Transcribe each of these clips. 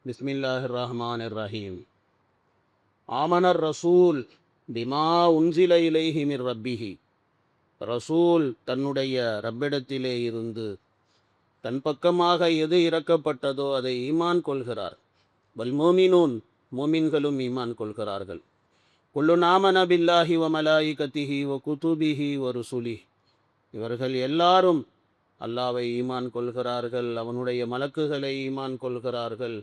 பிஸ்மில்லாஹிர் ரஹ்மானிர் ரஹீம். ஆமனர் ரசூல் பிமா உன்சில இலைஹி மிர் ரப்பிஹி. ரசூல் தன்னுடைய ரப்பிடத்திலே இருந்து தன் பக்கமாக எது இறக்கப்பட்டதோ அதை ஈமான் கொள்கிறார். வல் மோமினூன், மோமின்களும் ஈமான் கொள்கிறார்கள். குல்லு நாமன பில்லாஹி வ மலாயிகத்திஹி வ குதுபிஹி வ ருசுலிஹி. இவர்கள் எல்லாரும் அல்லாவை ஈமான் கொள்கிறார்கள், அவனுடைய மலக்குகளை ஈமான் கொள்கிறார்கள்,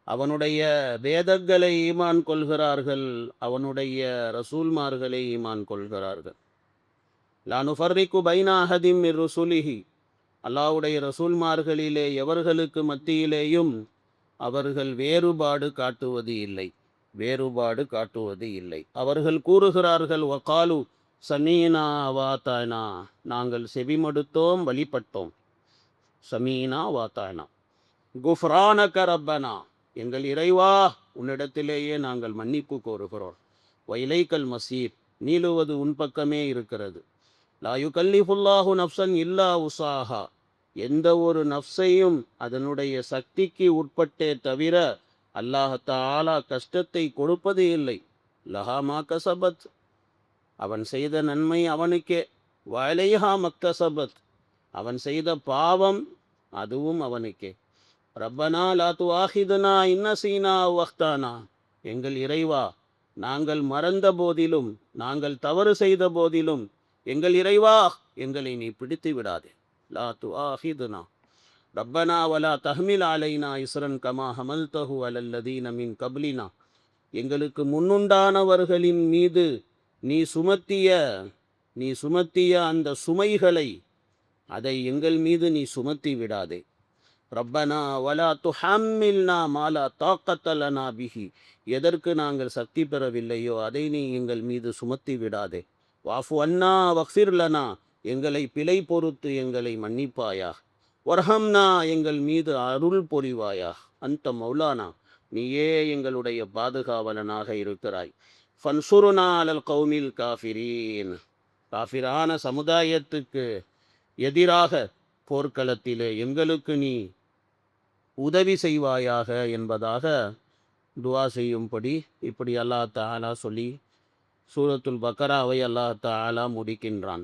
அவனுடைய வேதங்களை ஈமான் கொள்கிறார்கள், அவனுடைய ரசூல்மார்களை ஈமான் கொள்கிறார்கள். லா நுஃபர்ரிகு பைன அஹதிம் மிர் ருசுலிஹி. அல்லாஹ்வுடைய ரசூல்மார்களிலே எவர்களுக்கு மத்தியிலேயும் அவர்கள் வேறுபாடு காட்டுவது இல்லை. அவர்கள் கூறுகிறார்கள், வகாலு சமீனா வாத்தானா, நாங்கள் செவிமடுத்தோம், வழிபட்டோம். சமீனா வாத்தானா குஃப்ரானக ரப்பனா, எங்கள் இறைவா உன்னிடத்திலேயே நாங்கள் மன்னிப்பு கோருகிறோம். வைலைக்கல் மசீர், நீளுவது உன் பக்கமே இருக்கிறது. லா யுகல்லிஃபுல்லாஹு நஃப்சன் இல்லா உஸாஹா, எந்த ஒரு நஃப்ஸையும் அதனுடைய சக்திக்கு உட்பட்டே தவிர அல்லாஹ் தஆலா கஷ்டத்தை கொடுப்பது இல்லை. லஹா மா கஸபத், அவன் செய்த நன்மை அவனுக்கே. வலைஹா மக்தசபத், அவன் செய்த பாவம் அதுவும் அவனுக்கே. ரப்பனா லா துஆஹிதுனா இன்னசீனா வக்தானா, எங்கள் இறைவா நாங்கள் மறந்த போதிலும், நாங்கள் தவறு செய்த போதிலும், எங்கள் இறைவா எங்களை நீ பிடித்து விடாதே. லா துஆஹிதுனா ரப்பனா வலா தஹ்மில் அலைனா இஸ்ரன் கமா ஹமல்தஹு அலல்லதீன மின் கப்லினா, எங்களுக்கு முன்னுண்டானவர்களின் மீது நீ சுமத்திய அந்த சுமைகளை அதை எங்கள் மீது நீ சுமத்தி விடாதே. ரப்பனா வலா துஹம்மில்னா மாலா தாக்கத்த லனா பிஹி, எதற்கு நாங்கள் சக்தி பெறவில்லையோ அதை நீ எங்கள் மீது சுமத்தி விடாதே. வாஃபு அன்னா வக்ஃபிர் லனா, எங்களை பிழை பொறுத்து எங்களை மன்னிப்பாயா. வர்ஹம்னா, எங்கள் மீது அருள் பொழிவாயா. அந்த மௌலானா, நீயே எங்களுடைய பாதுகாவலனாக இருக்கிறாய். ஃபன்சுருனா அலல் கௌமில் காஃபிரீன், காஃபிரான சமுதாயத்துக்கு எதிராக போர்க்களத்திலே எங்களுக்கு நீ உதவி செய்வாயாக என்பதாக துவா செய்யும்படி இப்படி அல்லாஹ் தஆலா சொல்லி சூரத்துல் பக்கராவை அல்லாஹ் தஆலா முடிக்கின்றான்.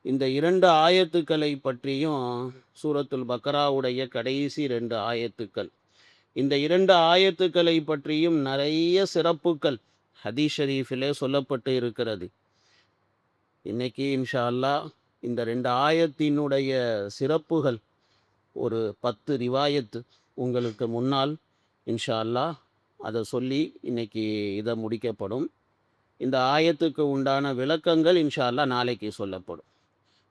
இந்த 2 ஆயத்துக்களை பற்றியும், சூரத்துல் பக்கராவுடைய கடைசி 2 ஆயத்துக்கள், இந்த 2 ஆயத்துக்களை பற்றியும் நிறைய சிறப்புகள் ஹதீஸ் ஷரீஃபிலே சொல்லப்பட்டு இருக்கிறது. இன்னைக்கு இன்ஷா அல்லாஹ் இந்த 2 ஆயத்தினுடைய சிறப்புகள் ஒரு 10 ரிவாயத்து உங்களுக்கு முன்னால் இன்ஷா அல்லாஹ் அதை சொல்லி இன்னைக்கு இதை முடிக்கப்படும். இந்த ஆயத்துக்கு உண்டான விளக்கங்கள் இன்ஷா அல்லாஹ் நாளைக்கு சொல்லப்படும்.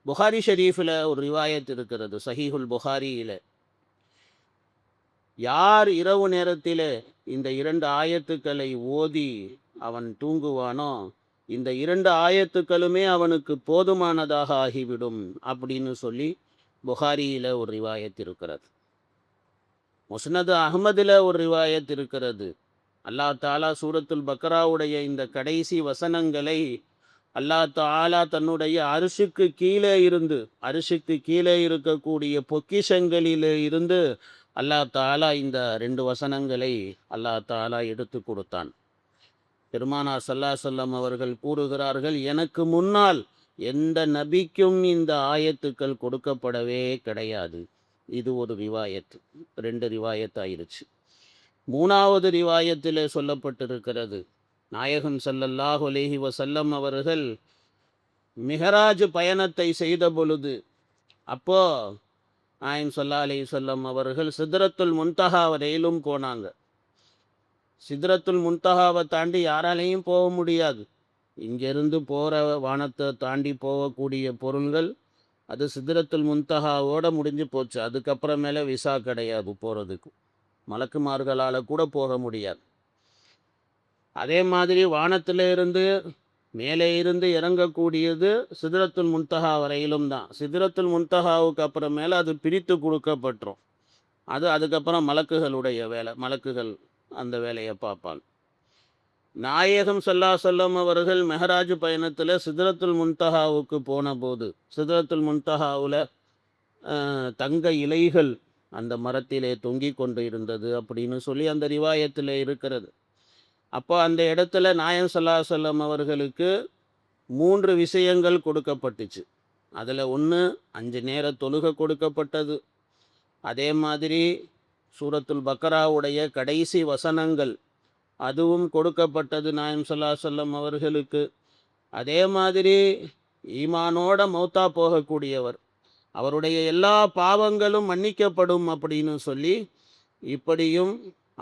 புகாரி ஷரீஃபில் ஒரு ரிவாயத் இருக்கிறது, சஹீஹுல் புகாரியில். யார் இரவு நேரத்தில் இந்த 2 ஆயத்துக்களை ஓதி அவன் தூங்குவானோ, இந்த 2 ஆயத்துக்களுமே அவனுக்கு போதுமானதாக ஆகிவிடும் அப்படின்னு சொல்லி புகாரியில் ஒரு ரிவாயத் இருக்கிறது. முஸ்னது அஹ்மதில் ஒரு ரிவாயத் இருக்கிறது. அல்லாஹ் தஆலா சூரத்துல் பக்கராவுடைய இந்த கடைசி வசனங்களை அல்லாஹ் தஆலா தன்னுடைய அரிசுக்கு கீழே இருக்கக்கூடிய பொக்கிஷங்களிலே இருந்து அல்லாஹ் தஆலா இந்த 2 வசனங்களை அல்லாஹ் தஆலா எடுத்து கொடுத்தான். பெருமானார் ஸல்லல்லாஹு அலைஹி வஸல்லம் அவர்கள் கூறுகிறார்கள், எனக்கு முன்னால் எந்த நபிக்கும் இந்த ஆயத்துக்கள் கொடுக்கப்படவே கிடையாது. இது ஒரு ரிவாயத், 2 ரிவாயத் ஆயிருச்சு. 3வது ரிவாயத்தில் சொல்லப்பட்டிருக்கிறது, நாயகம் ஸல்லல்லாஹு அலைஹி வஸல்லம் அவர்கள் மிஹராஜ் பயணத்தை செய்த பொழுது, அப்போ நாயகம் ஸல்லல்லாஹு அலைஹி வஸல்லம் அவர்கள் சித்ரத்துல் முன்தஹா வரையிலும் போனாங்க. சித்ரத்துல் முன்தஹாவை தாண்டி யாராலையும் போக முடியாது. இங்கேருந்து போகிற வானத்தை தாண்டி போகக்கூடிய பொருள்கள் அது சித்ரத்துல் முன்தஹாவோட முடிஞ்சு போச்சு. அதுக்கப்புறமேலே விசா கிடையாது போகிறதுக்கு, மலக்குமார்களால் கூட போக முடியாது. அதே மாதிரி வானத்தில் இருந்து மேலே இருந்து இறங்கக்கூடியது சித்ரத்துல் முன்தஹா வரையிலும் தான். சித்ரத்துல் முன்தஹாவுக்கு அப்புறமேலே அது பிரித்து கொடுக்கப்பட்டுரும். அதுக்கப்புறம் மலக்குகளுடைய வேலை, மலக்குகள் அந்த வேலையை பார்ப்பாங்க. நாயகம் ஸல்லல்லாஹு அலைஹி வஸல்லம் அவர்கள் மெஹராஜ் பயணத்தில் சித்ரத்துல் முன்தஹாவுக்கு போன போது, சித்ரத்துல் முன்தஹாவில் தங்க இலைகள் அந்த மரத்திலே தொங்கி கொண்டு இருந்தது அப்படின்னு சொல்லி அந்த ரிவாயத்தில் இருக்கிறது. அப்போ அந்த இடத்துல நாயகம் ஸல்லல்லாஹு அலைஹி வஸல்லம் அவர்களுக்கு 3 விஷயங்கள் கொடுக்கப்பட்டுச்சு. அதில் ஒன்று 5 நேர தொழுகை கொடுக்கப்பட்டது. அதே மாதிரி சூரத்துல் பக்கராவுடைய கடைசி வசனங்கள் அதுவும் கொடுக்கப்பட்டது நாயகம் ஸல்லல்லாஹு அலைஹி வஸல்லம் அவர்களுக்கு. அதே மாதிரி ஈமானோட மௌத்தா போகக்கூடியவர், அவருடைய எல்லா பாவங்களும் மன்னிக்கப்படும் அப்படின்னு சொல்லி இப்படியும்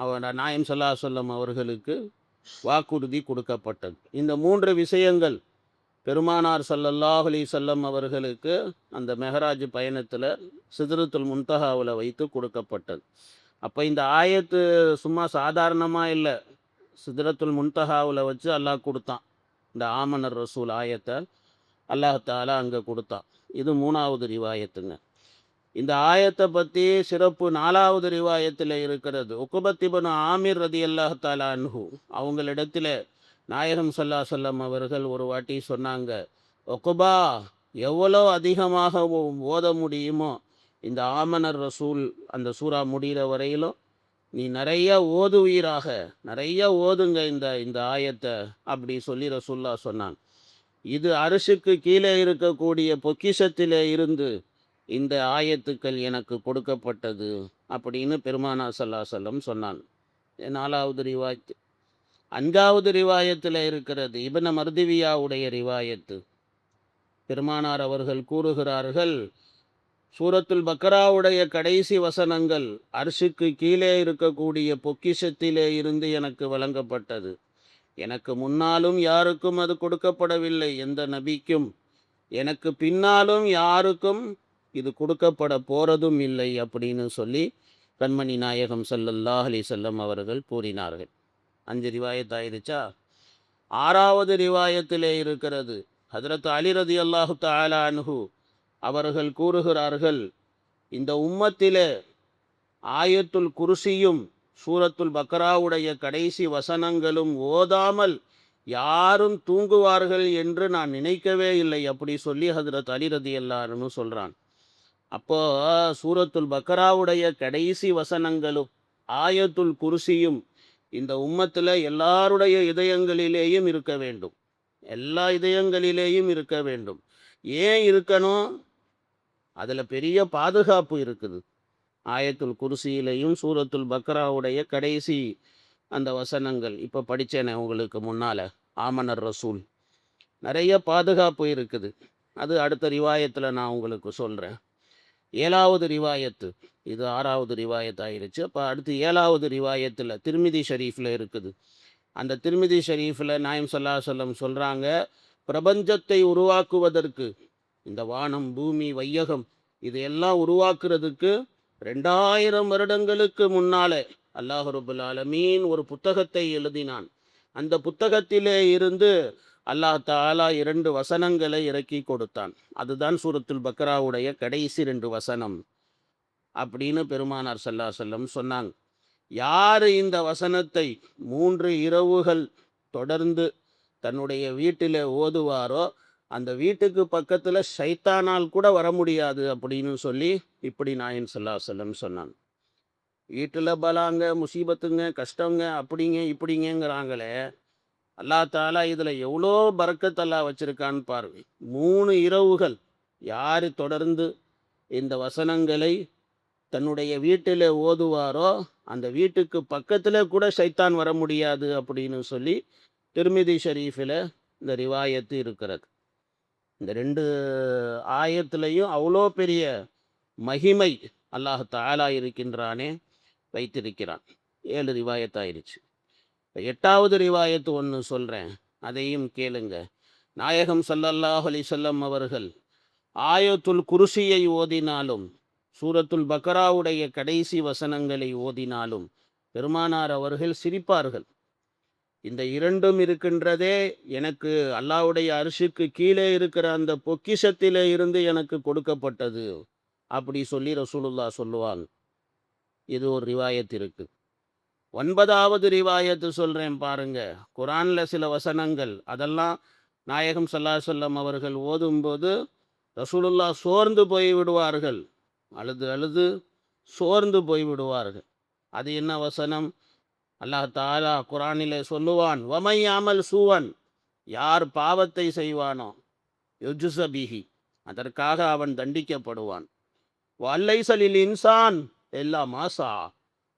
அவர் நாயகம் ஸல்லல்லாஹு அலைஹி வஸல்லம் அவர்களுக்கு வாக்குறுதி கொடுக்கப்பட்டது. இந்த 3 விஷயங்கள் பெருமானார் ஸல்லல்லாஹு அலைஹி வஸல்லம் அவர்களுக்கு அந்த மெஹராஜ் பயணத்தில் சித்ரத்துல் முன்தஹாவில் வைத்து கொடுக்கப்பட்டது. அப்போ இந்த ஆயத்து சும்மா சாதாரணமாக இல்லை, சித்ரத்துல் முன்தஹாவில் வச்சு அல்லாஹ் கொடுத்தான். இந்த ஆமனர் ரசூல் ஆயத்தை அல்லாஹ் தஆலா அங்கே கொடுத்தான். இது 3வது ரிவாயத்துங்க. இந்த ஆயத்தை பற்றி சிறப்பு 4வது ரிவாயத்தில் இருக்கிறது. உக்பத் இப்னு ஆமிர் ரலியல்லாஹு தஆலா அன்ஹு அவங்களிடத்தில் நாயகம் ஸல்லல்லாஹு அலைஹி வஸல்லம் அவர்கள் ஒரு வாட்டி சொன்னாங்க, உக்பா, எவ்வளோ அதிகமாக ஓத முடியுமோ இந்த ஆமனர் ரசூல் அந்த சூரா முடிகிற வரையிலும் நீ நிறைய ஓதுவீராக, நிறைய ஓதுங்க இந்த ஆயத்தை அப்படி சொல்லி ரசூல்லா சொன்னாங்க. இது அரிசுக்கு கீழே இருக்கக்கூடிய பொக்கிஷத்திலே இருந்து இந்த ஆயத்துக்கள் எனக்கு கொடுக்கப்பட்டது அப்படின்னு பெருமானார் ஸல்லல்லாஹு அலைஹி வஸல்லம் சொன்னாங்க. 4வது ரிவாயத். 5வது ரிவாயத்தில் இருக்கிறது இப்னு மர்திவியாவுடைய ரிவாயத்து. பெருமானார் அவர்கள் கூறுகிறார்கள், சூரத்துல் பக்கராவுடைய கடைசி வசனங்கள் அர்ஷுக்கு கீழே இருக்கக்கூடிய பொக்கிஷத்திலே இருந்து எனக்கு வழங்கப்பட்டது. எனக்கு முன்னாலும் யாருக்கும் அது கொடுக்கப்படவில்லை, எந்த நபிக்கும். எனக்கு பின்னாலும் யாருக்கும் இது கொடுக்கப்பட போறதும் இல்லை அப்படின்னு சொல்லி கண்மணி நாயகம் ஸல்லல்லாஹு அலைஹி வஸல்லம் அவர்கள் கூறினார்கள். 5 ரிவாயத் ஆயிடுச்சா? 6வது ரிவாயத்திலே இருக்கிறது. ஹஜ்ரத் அலி ரலியல்லாஹு தஆலா அன்ஹு அவர்கள் கூறுகிறார்கள், இந்த உம்மத்திலே ஆயத்துல் குர்சியும் சூரத்துல் பக்கராவுடைய கடைசி வசனங்களும் ஓதாமல் யாரும் தூங்குவார்கள் என்று நான் நினைக்கவே இல்லை அப்படி சொல்லி ஹஜ்ரத் அலி ரலியல்லாஹு அன்ஹு சொல்கிறான். அப்போ சூரத்துல் பக்கராவுடைய கடைசி வசனங்களும் ஆயத்துல் குர்சியும் இந்த உம்மத்தில் எல்லாருடைய இதயங்களிலேயும் இருக்க வேண்டும், எல்லா இதயங்களிலேயும் இருக்க வேண்டும். ஏன் இருக்கணும்? அதில் பெரிய பாதுகாப்பு இருக்குது. ஆயத்துல் குர்சியிலையும் சூரத்துல் பக்கராவுடைய கடைசி அந்த வசனங்கள் இப்போ படித்தேனே உங்களுக்கு முன்னால், ஆமனர் ரசூல், நிறைய பாதுகாப்பு இருக்குது. அது அடுத்த ரிவாயத்தில் நான் உங்களுக்கு சொல்கிறேன். 7வது ரிவாயத்து, இது 6வது ரிவாயத் ஆயிடுச்சு. அப்போ அடுத்து 7வது ரிவாயத்தில் திர்மிதி ஷரீஃபில் இருக்குது. அந்த திர்மிதி ஷரீஃபில் நாயம் ஸல்லல்லாஹு அலைஹி வஸல்லம் சொல்கிறாங்க, பிரபஞ்சத்தை உருவாக்குவதற்கு, இந்த வானம் பூமி வையகம் இது எல்லாம் உருவாக்குறதுக்கு 2000 வருடங்களுக்கு முன்னாலே அல்லாஹ் ரப்புல் ஆலமீன் ஒரு புத்தகத்தை எழுதினான். அந்த புத்தகத்திலே இருந்து அல்லாஹ் தஆலா 2 வசனங்களை இறக்கி கொடுத்தான். அதுதான் சூரத்துல் பக்கராவுடைய கடைசி 2 வசனம் அப்படின்னு பெருமானார் ஸல்லல்லாஹு அலைஹி வஸல்லம் சொன்னாங்க. யார் இந்த வசனத்தை 3 இரவுகள் தொடர்ந்து தன்னுடைய வீட்டில் ஓதுவாரோ அந்த வீட்டுக்கு பக்கத்தில் ஷைத்தானால் கூட வர முடியாது அப்படின்னு சொல்லி இப்படி நாயகம் ஸல்லல்லாஹு அலைஹி வஸல்லம் சொன்னாங்க. வீட்டில் பலாங்க, முசீபத்துங்க, கஷ்டங்க, அப்படிங்க இப்படிங்கிறாங்களே, அல்லாஹ் தஆலா இதில் எவ்வளோ பரக்கத் அல்லாஹ் வச்சிருக்கான்னு பாருங்க. 3 இரவுகள் யார் தொடர்ந்து இந்த வசனங்களை தன்னுடைய வீட்டில் ஓதுவாரோ அந்த வீட்டுக்கு பக்கத்தில் கூட ஷைத்தான் வர முடியாது அப்படின்னு சொல்லி திர்மிதி ஷரீஃபில் இந்த ரிவாயத்து இருக்கிறது. இந்த 2 ஆயத்துலையும் அவ்வளோ பெரிய மகிமை அல்லாஹ் தஆலா இருக்கின்றானே, வைத்திருக்கிறான். 7 ரிவாயத் ஆயிடுச்சு. 8வது ரிவாயத்து ஒன்று சொல்கிறேன், அதையும் கேளுங்க. நாயகம் ஸல்லல்லாஹு அலைஹி வஸல்லம் அவர்கள் ஆயத்துல் குர்சியை ஓதினாலும் சூரத்துல் பக்கராவுடைய கடைசி வசனங்களை ஓதினாலும் பெருமானார் அவர்கள் சிரிப்பார்கள். இந்த 2ம் இருக்கின்றதே எனக்கு அல்லாஹ்வுடைய அர்ஷுக்கு கீழே இருக்கிற அந்த பொக்கிஷத்திலே இருந்து எனக்கு கொடுக்கப்பட்டது அப்படி சொல்லி ரசூலுல்லாஹ் சொல்லுவாங்க. இது ஒரு ரிவாயத் இருக்கு. 9வது ரிவாயத்து சொல்கிறேன் பாருங்க. குரானில் சில வசனங்கள் அதெல்லாம் நாயகம் ஸல்லல்லாஹு அலைஹி வஸல்லம் அவர்கள் ஓதும்போது ரசூலுல்லாஹ் சோர்ந்து போய் விடுவார்கள். அழுது அழுது சோர்ந்து போய்விடுவார்கள். அது என்ன வசனம்? அல்லாஹ் தஆலா குர்ஆனிலே சொல்லுவான், வமையாமல் சூவன், யார் பாவத்தை செய்வானோ யுஜ்ஸ பிஹி, அதற்காக அவன் தண்டிக்கப்படுவான். வல்லைசலில் இன்சான் எல்லா மாசா,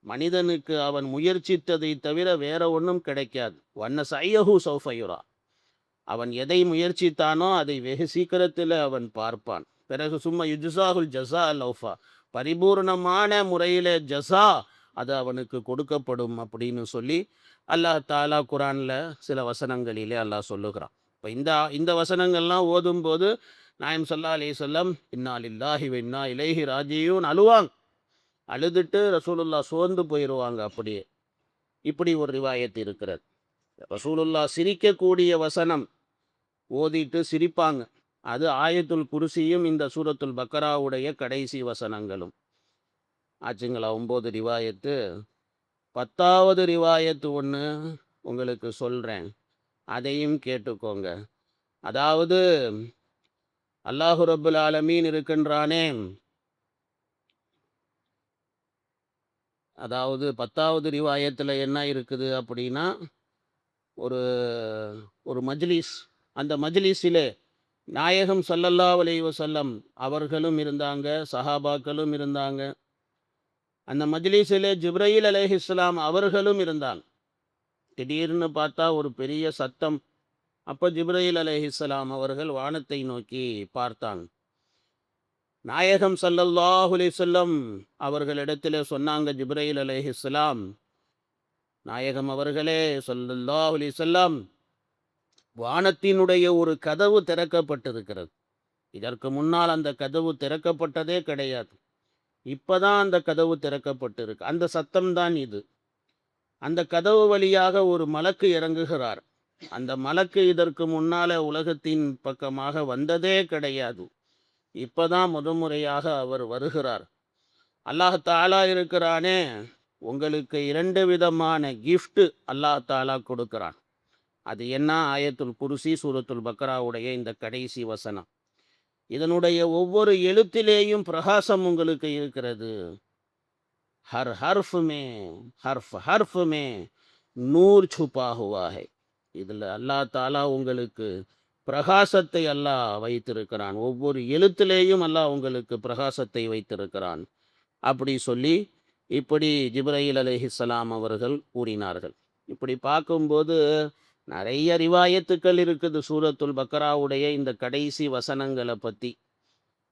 மனிதனுக்கு அவன் முயற்சித்ததை தவிர வேற ஒன்றும் கிடைக்காது. வண்ண சையஹு சௌஃபயுரா, அவன் எதை முயற்சித்தானோ அதை வெகு சீக்கிரத்தில் அவன் பார்ப்பான். பிறகு சும்மா யுஜ்ஸாஹுல் ஜஸா லௌஃபா, பரிபூர்ணமான முறையில் ஜஸா அது அவனுக்கு கொடுக்கப்படும் அப்படின்னு சொல்லி அல்லாஹ் தாலா குரானில் சில வசனங்களிலே அல்லாஹ் சொல்லுகிறான். இப்போ இந்த வசனங்கள்லாம் ஓதும்போது நாயம் ஸல்லல்லாஹு அலைஹி வஸல்லம் இன்னா லில்லாஹி வ இன்னா இலைஹி ராஜியூன் அழுவாங்க. அழுதுட்டு ரசூலுல்லாஹ் சோர்ந்து போயிடுவாங்க அப்படியே. இப்படி ஒரு ரிவாயத் இருக்கிறது. ரசூலுல்லாஹ் சிரிக்கக்கூடிய வசனம் ஓதிட்டு சிரிப்பாங்க. அது ஆயத்துல் குர்சியும் இந்த சூரத்துல் பக்கராவுடைய கடைசி வசனங்களும் ஆச்சுங்களா. 9 ரிவாயத்து. 10வது ரிவாயத்து ஒன்று உங்களுக்கு சொல்கிறேன், அதையும் கேட்டுக்கோங்க. அதாவது அல்லாஹு ரப்புல் ஆலமீன் இருக்கின்றானே, அதாவது 10வது ரிவாயத்தில் என்ன இருக்குது அப்படின்னா, ஒரு ஒரு மஜ்லிஸ், அந்த மஜ்லிஸிலே நாயகம் ஸல்லல்லாஹு அலைஹி வஸல்லம் அவர்களும் இருந்தாங்க, சஹாபாக்களும் இருந்தாங்க. அந்த மஜ்லிஸிலே ஜிப்ரீல் அலைஹிஸ்ஸலாம் அவர்களும் இருந்தாங்க. திடீர்னு பார்த்தா ஒரு பெரிய சத்தம். அப்போ ஜிப்ரீல் அலைஹிஸ்ஸலாம் அவர்கள் வானத்தை நோக்கி பார்த்தாங்க. நாயகம் ஸல்லல்லாஹு அலைஹி வஸல்லம் அவர்களிடத்தில் சொன்னாங்க ஜிப்ரீல் அலைஹிஸ்ஸலாம், நாயகம் அவர்களே ஸல்லல்லாஹு அலைஹி வஸல்லம், வானத்தினுடைய ஒரு கதவு திறக்கப்பட்டிருக்கிறது. இதற்கு முன்னால் அந்த கதவு திறக்கப்பட்டதே கிடையாது. இப்பதான் அந்த கதவு திறக்கப்பட்டிருக்கு. அந்த சத்தம்தான் இது. அந்த கதவு வழியாக ஒரு மலக்கு இறங்குகிறார். அந்த மலக்கு இதற்கு முன்னால உலகத்தின் பக்கமாக வந்ததே கிடையாது. இப்பதான் முதன்முறையாக அவர் வருகிறார். அல்லாஹ் தாலா இருக்கிறானே, உங்களுக்கு 2 விதமான கிஃப்ட் அல்லாஹ் தாலா கொடுக்கிறான். அது என்ன? ஆயத்துல் குர்சி சூரத்துல் பக்கராவுடைய இந்த கடைசி வசனம். இதனுடைய ஒவ்வொரு எழுத்திலேயும் பிரகாசம் உங்களுக்கு இருக்கிறது. हर हर्फ में हर्फ हर्फ में நூர் छुपा हुआ है. இதில் அல்லாஹ் தாலா உங்களுக்கு பிரகாசத்தை அல்லாஹ் வைத்திருக்கிறான். ஒவ்வொரு எழுத்திலேயும் அல்லாஹ் உங்களுக்கு பிரகாசத்தை வைத்திருக்கிறான் அப்படி சொல்லி இப்படி ஜிப்ரீல் அலைஹிஸ்ஸலாம் அவர்கள் கூறினார்கள். இப்படி பார்க்கும்போது நிறைய ரிவாயத்துக்கள் இருக்குது சூரத்துல் பக்கராவுடைய இந்த கடைசி வசனங்களை பற்றி.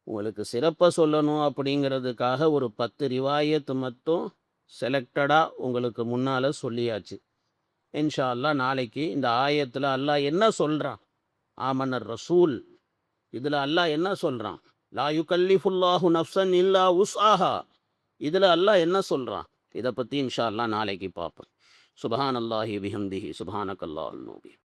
உங்களுக்கு சிறப்பாக சொல்லணும் அப்படிங்கிறதுக்காக ஒரு 10 ரிவாயத்து மட்டும் செலக்டடாக உங்களுக்கு முன்னால் சொல்லியாச்சு. இன்ஷா அல்லாஹ் நாளைக்கு இந்த ஆயத்தில் அல்லாஹ் என்ன சொல்கிறான், ஆமனர் ரசூல், இதில் அல்லாஹ் என்ன சொல்கிறான், லா யுகல்லிஃபுல்லாஹு நஃப்ஸன் இல்லா உஸ்ஆஹா, இதில் அல்லாஹ் என்ன சொல்கிறான், இதை பற்றி இன்ஷா அல்லாஹ் நாளைக்கு பார்ப்போம். சுப்ஹானல்லாஹி பிஹம்திஹி சுப்ஹானக்கல்லாஹுல் முபீன்.